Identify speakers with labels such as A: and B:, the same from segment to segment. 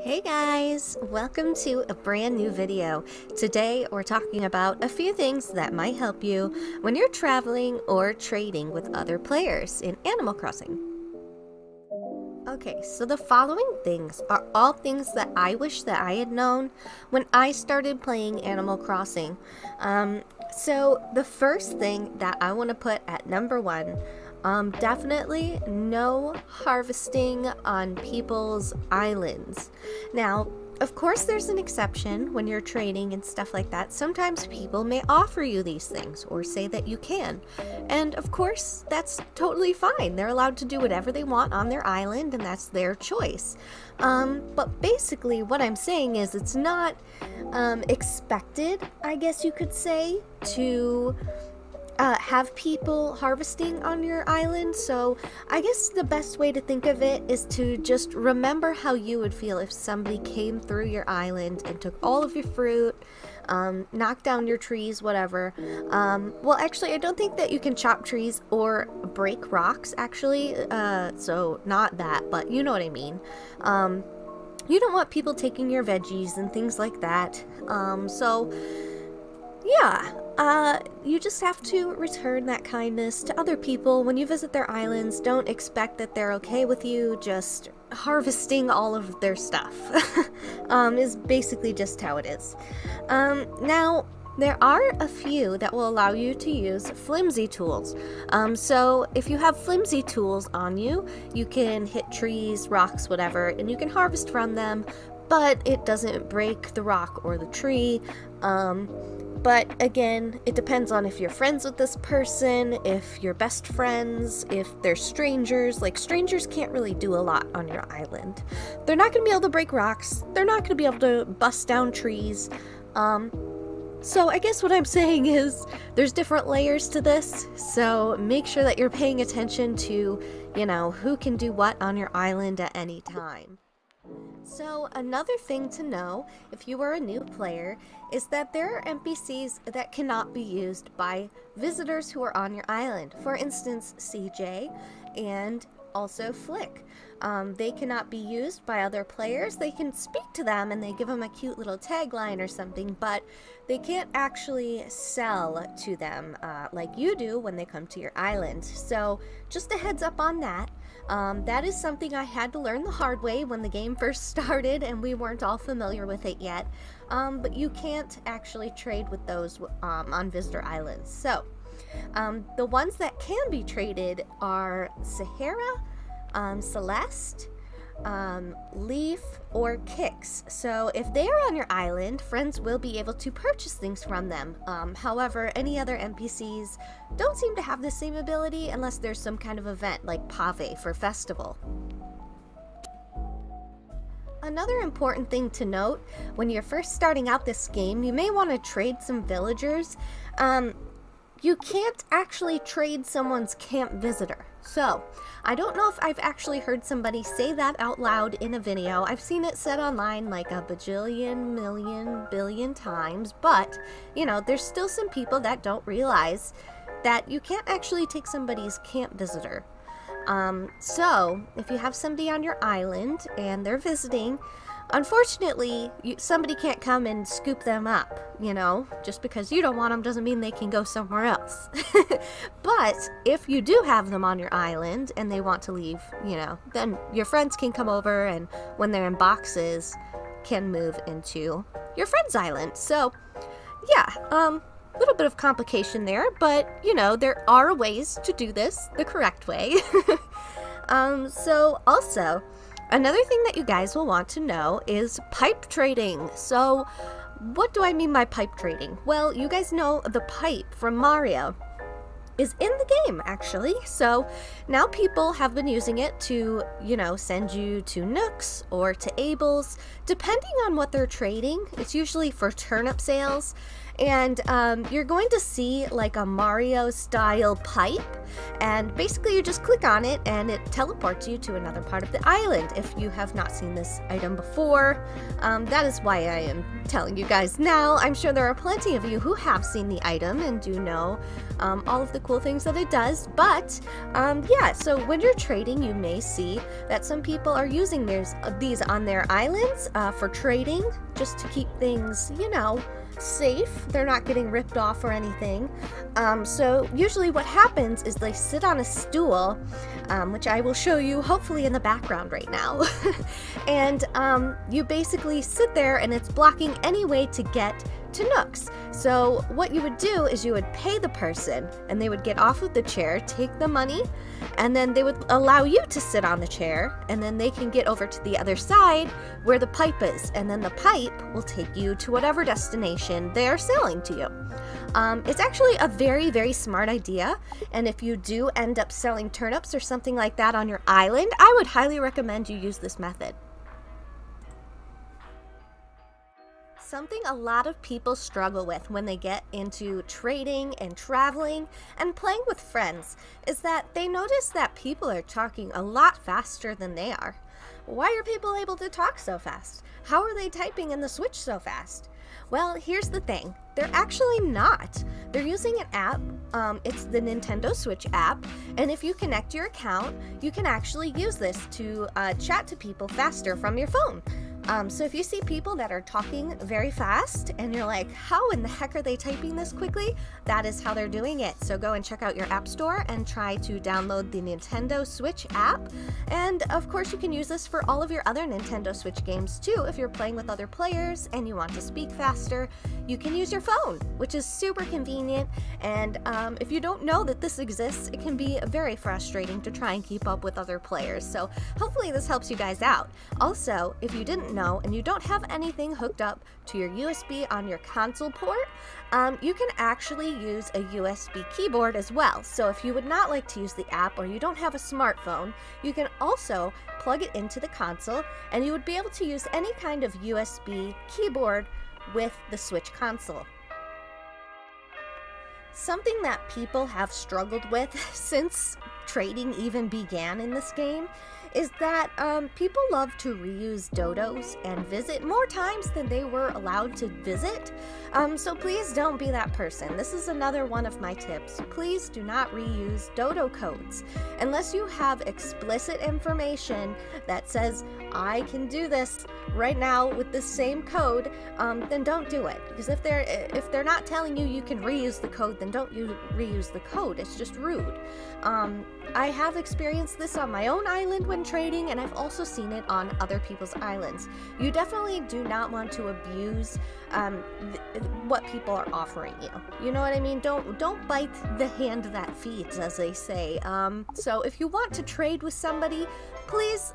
A: Hey guys, welcome to a brand new video. Today we're talking about a few things that might help you when you're traveling or trading with other players in Animal Crossing. Okay, so the following things are all things that I wish that I had known when I started playing Animal Crossing. So the first thing that I want to put at number one, definitely no harvesting on people's islands. Now, of course there's an exception when you're trading and stuff like that. Sometimes people may offer you these things or say that you can. And of course, that's totally fine. They're allowed to do whatever they want on their island and that's their choice. But basically what I'm saying is it's not expected, I guess you could say, to have people harvesting on your island. So I guess the best way to think of it is to just remember how you would feel if somebody came through your island and took all of your fruit, knocked down your trees, whatever. Well, actually, I don't think that you can chop trees or break rocks, actually, so not that, but you know what I mean. You don't want people taking your veggies and things like that. So yeah, you just have to return that kindness to other people when you visit their islands. Don't expect that they're okay with you just harvesting all of their stuff. Is basically just how it is. Now, there are a few that will allow you to use flimsy tools. So if you have flimsy tools on you, you can hit trees, rocks, whatever, and you can harvest from them, but it doesn't break the rock or the tree. But again, it depends on if you're friends with this person, if you're best friends, if they're strangers. Like, strangers can't really do a lot on your island. They're not going to be able to break rocks. They're not going to be able to bust down trees. So I guess what I'm saying is there's different layers to this. So make sure that you're paying attention to, you know, who can do what on your island at any time. So another thing to know if you are a new player is that there are NPCs that cannot be used by visitors who are on your island. For instance, CJ and also Flick. They cannot be used by other players. They can speak to them and they give them a cute little tagline or something, but they can't actually sell to them like you do when they come to your island. So just a heads up on that. That is something I had to learn the hard way when the game first started and we weren't all familiar with it yet. But you can't actually trade with those on visitor islands. So the ones that can be traded are Sahara, Celeste, Leaf, or Kix. So if they are on your island, friends will be able to purchase things from them. However, any other NPCs don't seem to have the same ability unless there's some kind of event like Pave for festival. Another important thing to note, when you're first starting out this game, you may want to trade some villagers. You can't actually trade someone's camp visitor. So, I don't know if I've actually heard somebody say that out loud in a video. I've seen it said online like a bajillion, million, billion times, but, you know, there's still some people that don't realize that you can't actually take somebody's camp visitor. So, if you have somebody on your island and they're visiting, unfortunately, somebody can't come and scoop them up, you know? Just because you don't want them doesn't mean they can go somewhere else. But if you do have them on your island and they want to leave, you know, then your friends can come over and when they're in boxes, can move into your friend's island. So, yeah, a little bit of complication there, but, you know, there are ways to do this the correct way. So, also, another thing that you guys will want to know is pipe trading. So, what do I mean by pipe trading? Well, you guys know the pipe from Mario is in the game, actually. So, now people have been using it to, you know, send you to Nooks or to Abel's, depending on what they're trading. It's usually for turnip sales. And you're going to see like a Mario style pipe, and basically you just click on it and it teleports you to another part of the island. If you have not seen this item before, that is why I am telling you guys now. I'm sure there are plenty of you who have seen the item and do know all of the cool things that it does, but yeah, so when you're trading, you may see that some people are using these on their islands for trading, just to keep things, you know, safe. They're not getting ripped off or anything. So usually what happens is they sit on a stool, which I will show you hopefully in the background right now. And you basically sit there and it's blocking any way to get to Nooks. So what you would do is you would pay the person and they would get off of the chair, take the money, and then they would allow you to sit on the chair, and then they can get over to the other side where the pipe is, and then the pipe will take you to whatever destination they are selling to you. It's actually a very, very smart idea, and if you do end up selling turnips or something like that on your island, I would highly recommend you use this method. Something a lot of people struggle with when they get into trading and traveling and playing with friends is that they notice that people are talking a lot faster than they are. Why are people able to talk so fast? How are they typing in the Switch so fast? Well, here's the thing. They're actually not. They're using an app. It's the Nintendo Switch app, and if you connect your account, you can actually use this to chat to people faster from your phone. So if you see people that are talking very fast and you're like, how in the heck are they typing this quickly? That is how they're doing it. So go and check out your app store and try to download the Nintendo Switch app. And of course you can use this for all of your other Nintendo Switch games too. If you're playing with other players and you want to speak faster, you can use your phone, which is super convenient. And if you don't know that this exists, it can be very frustrating to try and keep up with other players. So hopefully this helps you guys out. Also, if you didn't know and you don't have anything hooked up to your USB on your console port, you can actually use a USB keyboard as well. So if you would not like to use the app or you don't have a smartphone, you can also plug it into the console and you would be able to use any kind of USB keyboard with the Switch console. Something that people have struggled with since trading even began in this game is that people love to reuse dodos and visit more times than they were allowed to visit. So please don't be that person. This is another one of my tips. Please do not reuse dodo codes. Unless you have explicit information that says, I can do this right now with the same code, then don't do it. Because if they're not telling you you can reuse the code, then don't reuse the code. It's just rude. I have experienced this on my own island when trading, and I've also seen it on other people's islands. You definitely do not want to abuse what people are offering you. You know what I mean? Don't bite the hand that feeds, as they say. So if you want to trade with somebody, please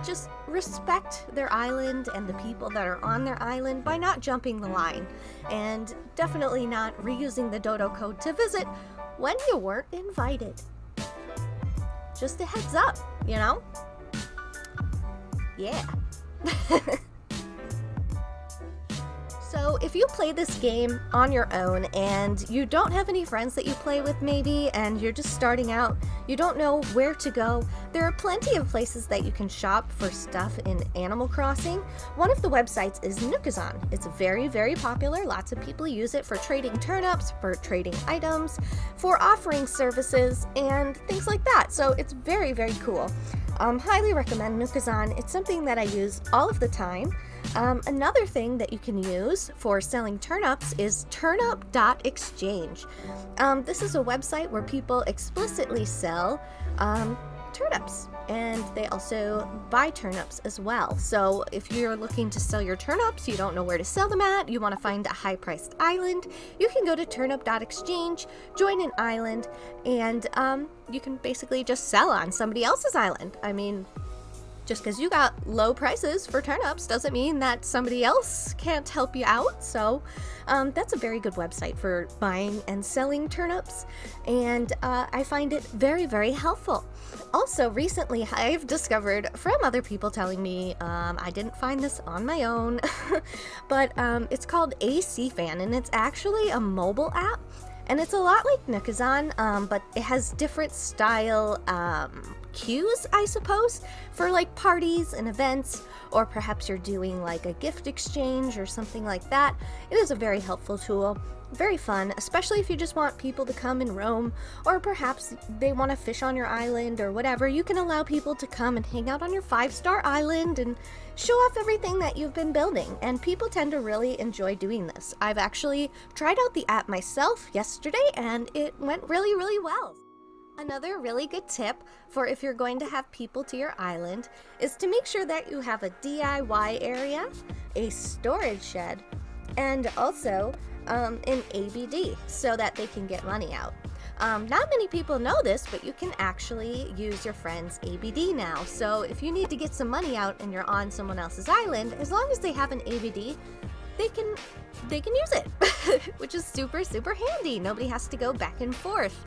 A: just respect their island and the people that are on their island by not jumping the line, and definitely not reusing the dodo code to visit when you weren't invited. Just a heads up, you know? Yeah. So if you play this game on your own and you don't have any friends that you play with maybe, and you're just starting out, you don't know where to go, there are plenty of places that you can shop for stuff in Animal Crossing. One of the websites is Nookazon. It's very, very popular. Lots of people use it for trading turnips, for trading items, for offering services, and things like that. So it's very, very cool. Highly recommend Nookazon. It's something that I use all of the time. Another thing that you can use for selling turnips is Turnip.Exchange. This is a website where people explicitly sell turnips, and they also buy turnips as well. So if you're looking to sell your turnips, you don't know where to sell them at, you want to find a high-priced island, you can go to Turnip.Exchange, join an island, and you can basically just sell on somebody else's island. I mean, just because you got low prices for turnips doesn't mean that somebody else can't help you out. So that's a very good website for buying and selling turnips, and I find it very, very helpful. Also, recently I've discovered from other people telling me, I didn't find this on my own, but it's called ACNH, and it's actually a mobile app, and it's a lot like nookazon, but it has different style cues, I suppose, for like parties and events, or perhaps you're doing like a gift exchange or something like that. It is a very helpful tool, very fun, especially if you just want people to come and roam, or perhaps they want to fish on your island or whatever. You can allow people to come and hang out on your 5-star island and show off everything that you've been building, and people tend to really enjoy doing this. I've actually tried out the app myself yesterday, and it went really, really well. Another really good tip for if you're going to have people to your island is to make sure that you have a DIY area, a storage shed, and also an ABD so that they can get money out. Not many people know this, but you can actually use your friend's ABD now. So if you need to get some money out and you're on someone else's island, as long as they have an ABD, they can use it, which is super, super handy. Nobody has to go back and forth,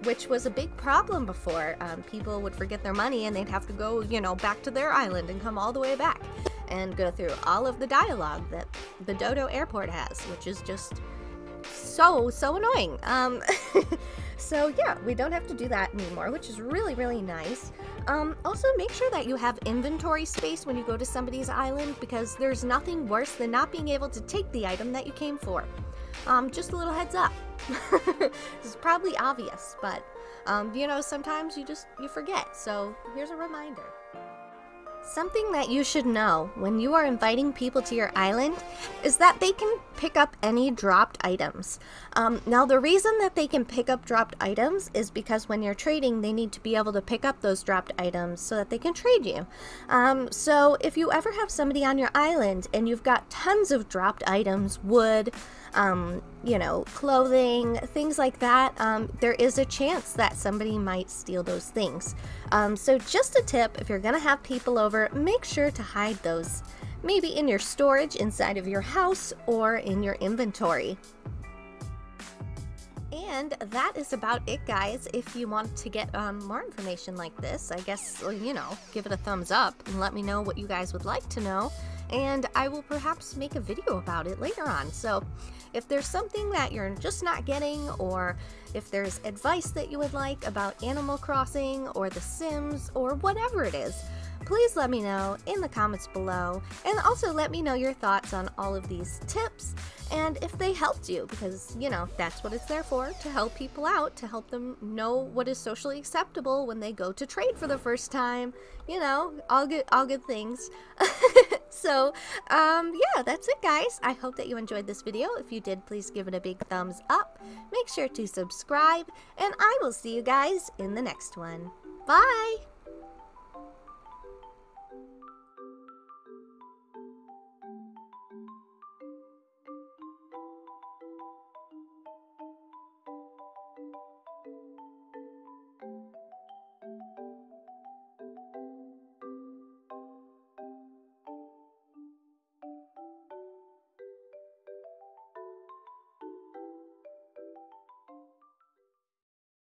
A: which was a big problem before. People would forget their money and they'd have to go, you know, back to their island and come all the way back and go through all of the dialogue that the Dodo airport has, which is just so annoying. So yeah, we don't have to do that anymore, which is really, really nice. Also, make sure that you have inventory space when you go to somebody's island, because there's nothing worse than not being able to take the item that you came for. Just a little heads up. This is probably obvious, but you know, sometimes you forget, so here's a reminder. Something that you should know when you are inviting people to your island is that they can pick up any dropped items. Now, the reason that they can pick up dropped items is because when you're trading, they need to be able to pick up those dropped items so that they can trade you. So if you ever have somebody on your island and you've got tons of dropped items, wood, you know, clothing, things like that, there is a chance that somebody might steal those things. So just a tip, if you're gonna have people over, make sure to hide those, maybe in your storage inside of your house or in your inventory. And that is about it, guys. If you want to get more information like this, I guess, you know, give it a thumbs up and let me know what you guys would like to know, and I will perhaps make a video about it later on. So if there's something that you're just not getting, or if there's advice that you would like about Animal Crossing or The Sims or whatever it is, please let me know in the comments below, and also let me know your thoughts on all of these tips and if they helped you, because, you know, that's what it's there for, to help people out, to help them know what is socially acceptable when they go to trade for the first time. You know, all good things. So, yeah, that's it, guys. I hope that you enjoyed this video. If you did, please give it a big thumbs up. Make sure to subscribe, and I will see you guys in the next one. Bye!